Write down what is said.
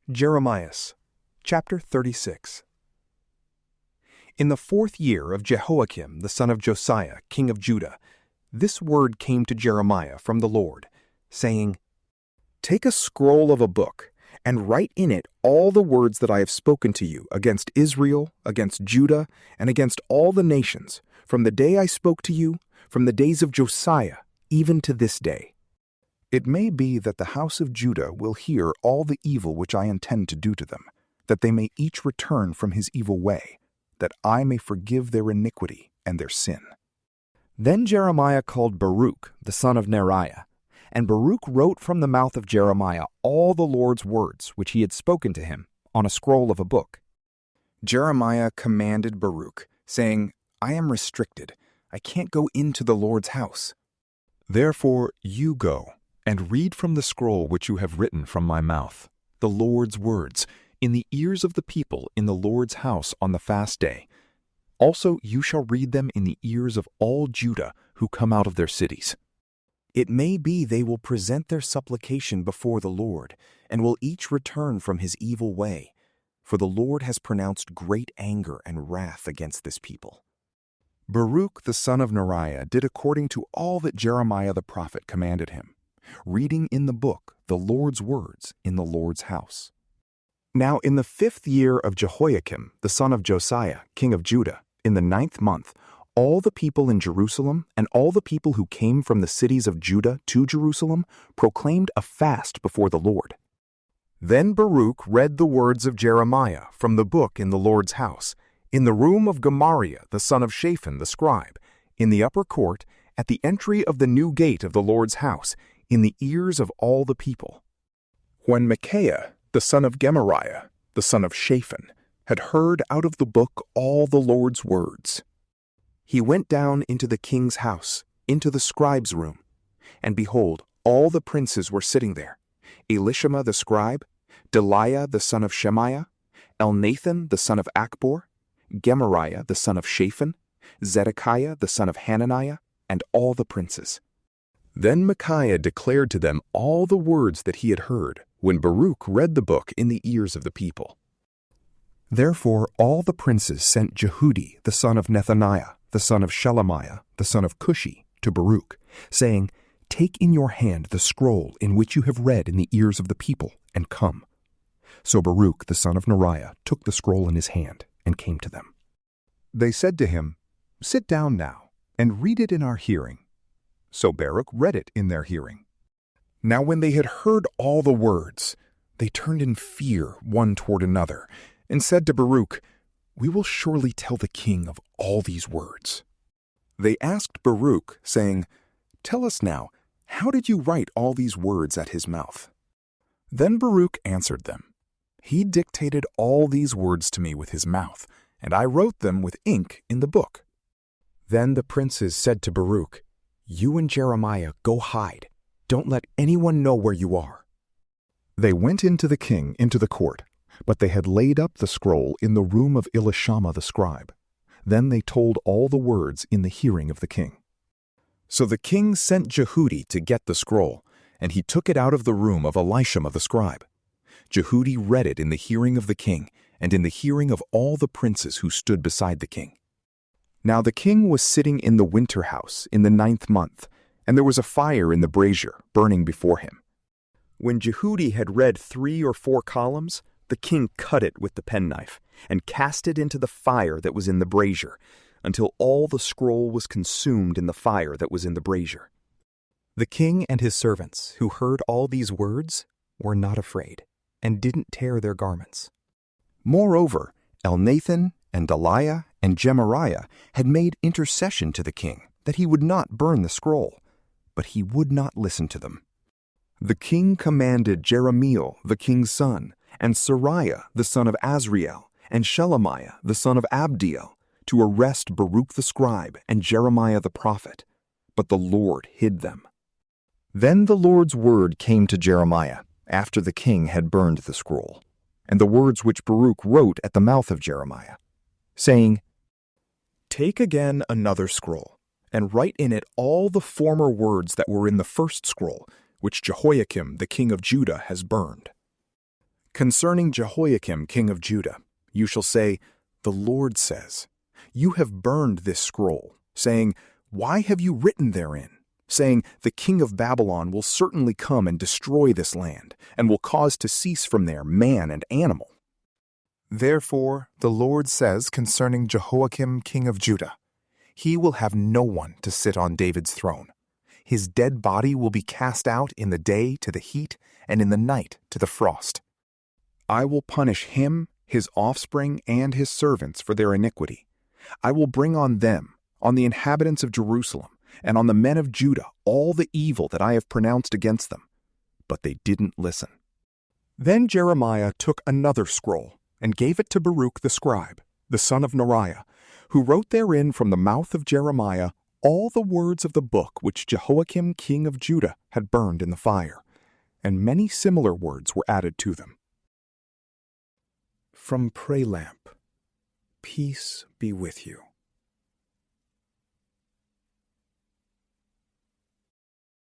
Jeremias, chapter 36. In the 4th year of Jehoiakim the son of Josiah, king of Judah, this word came to Jeremiah from the Lord, saying, "Take a scroll of a book, and write in it all the words that I have spoken to you against Israel, against Judah, and against all the nations, from the day I spoke to you, from the days of Josiah, even to this day. It may be that the house of Judah will hear all the evil which I intend to do to them, that they may each return from his evil way, that I may forgive their iniquity and their sin." Then Jeremiah called Baruch the son of Neriah, and Baruch wrote from the mouth of Jeremiah all the Lord's words which he had spoken to him on a scroll of a book. Jeremiah commanded Baruch, saying, "I am restricted. I can't go into the Lord's house. Therefore you go and read from the scroll which you have written from my mouth, the Lord's words, in the ears of the people in the Lord's house on the fast day. Also you shall read them in the ears of all Judah who come out of their cities. It may be they will present their supplication before the Lord, and will each return from his evil way, for the Lord has pronounced great anger and wrath against this people." Baruch the son of Neriah did according to all that Jeremiah the prophet commanded him, reading in the book the Lord's words in the Lord's house. Now in the 5th year of Jehoiakim the son of Josiah, king of Judah, in the 9th month, all the people in Jerusalem and all the people who came from the cities of Judah to Jerusalem proclaimed a fast before the Lord. Then Baruch read the words of Jeremiah from the book in the Lord's house, in the room of Gemariah the son of Shaphan the scribe, in the upper court, at the entry of the new gate of the Lord's house, in the ears of all the people. When Micaiah the son of Gemariah the son of Shaphan had heard out of the book all the Lord's words, he went down into the king's house, into the scribe's room, and behold, all the princes were sitting there, Elishama the scribe, Delaiah the son of Shemaiah, Elnathan the son of Achbor, Gemariah the son of Shaphan, Zedekiah the son of Hananiah, and all the princes. Then Micaiah declared to them all the words that he had heard when Baruch read the book in the ears of the people. Therefore all the princes sent Jehudi the son of Nethaniah, the son of Shelemiah, the son of Cushi, to Baruch, saying, "Take in your hand the scroll in which you have read in the ears of the people, and come." So Baruch the son of Neriah took the scroll in his hand and came to them. They said to him, "Sit down now, and read it in our hearing." So Baruch read it in their hearing. Now when they had heard all the words, they turned in fear one toward another, and said to Baruch, "We will surely tell the king of all these words." They asked Baruch, saying, "Tell us now, how did you write all these words at his mouth?" Then Baruch answered them, "He dictated all these words to me with his mouth, and I wrote them with ink in the book." Then the princes said to Baruch, "You and Jeremiah go hide. Don't let anyone know where you are." They went into the king into the court, but they had laid up the scroll in the room of Elishama the scribe. Then they told all the words in the hearing of the king. So the king sent Jehudi to get the scroll, and he took it out of the room of Elishama the scribe. Jehudi read it in the hearing of the king, and in the hearing of all the princes who stood beside the king. Now the king was sitting in the winter house in the 9th month, and there was a fire in the brazier burning before him. When Jehudi had read 3 or 4 columns, the king cut it with the penknife, and cast it into the fire that was in the brazier, until all the scroll was consumed in the fire that was in the brazier. The king and his servants, who heard all these words, were not afraid, and didn't tear their garments. Moreover, Elnathan and Delaiah and Gemariah had made intercession to the king, that he would not burn the scroll, but he would not listen to them. The king commanded Jeremiel the king's son, and Sariah the son of Azriel, and Shelemiah the son of Abdiel, to arrest Baruch the scribe and Jeremiah the prophet, but the Lord hid them. Then the Lord's word came to Jeremiah, after the king had burned the scroll, and the words which Baruch wrote at the mouth of Jeremiah, saying, "Take again another scroll, and write in it all the former words that were in the first scroll, which Jehoiakim the king of Judah has burned. Concerning Jehoiakim, king of Judah, you shall say, The Lord says, You have burned this scroll, saying, Why have you written therein? Saying, The king of Babylon will certainly come and destroy this land, and will cause to cease from there man and animal. Therefore the Lord says concerning Jehoiakim king of Judah, He will have no one to sit on David's throne. His dead body will be cast out in the day to the heat, and in the night to the frost. I will punish him, his offspring, and his servants for their iniquity. I will bring on them, on the inhabitants of Jerusalem, and on the men of Judah, all the evil that I have pronounced against them. But they didn't listen. Then Jeremiah took another scroll, and gave it to Baruch the scribe, the son of Neriah, who wrote therein from the mouth of Jeremiah all the words of the book which Jehoiakim king of Judah had burned in the fire, and many similar words were added to them. From PrayLamp, peace be with you.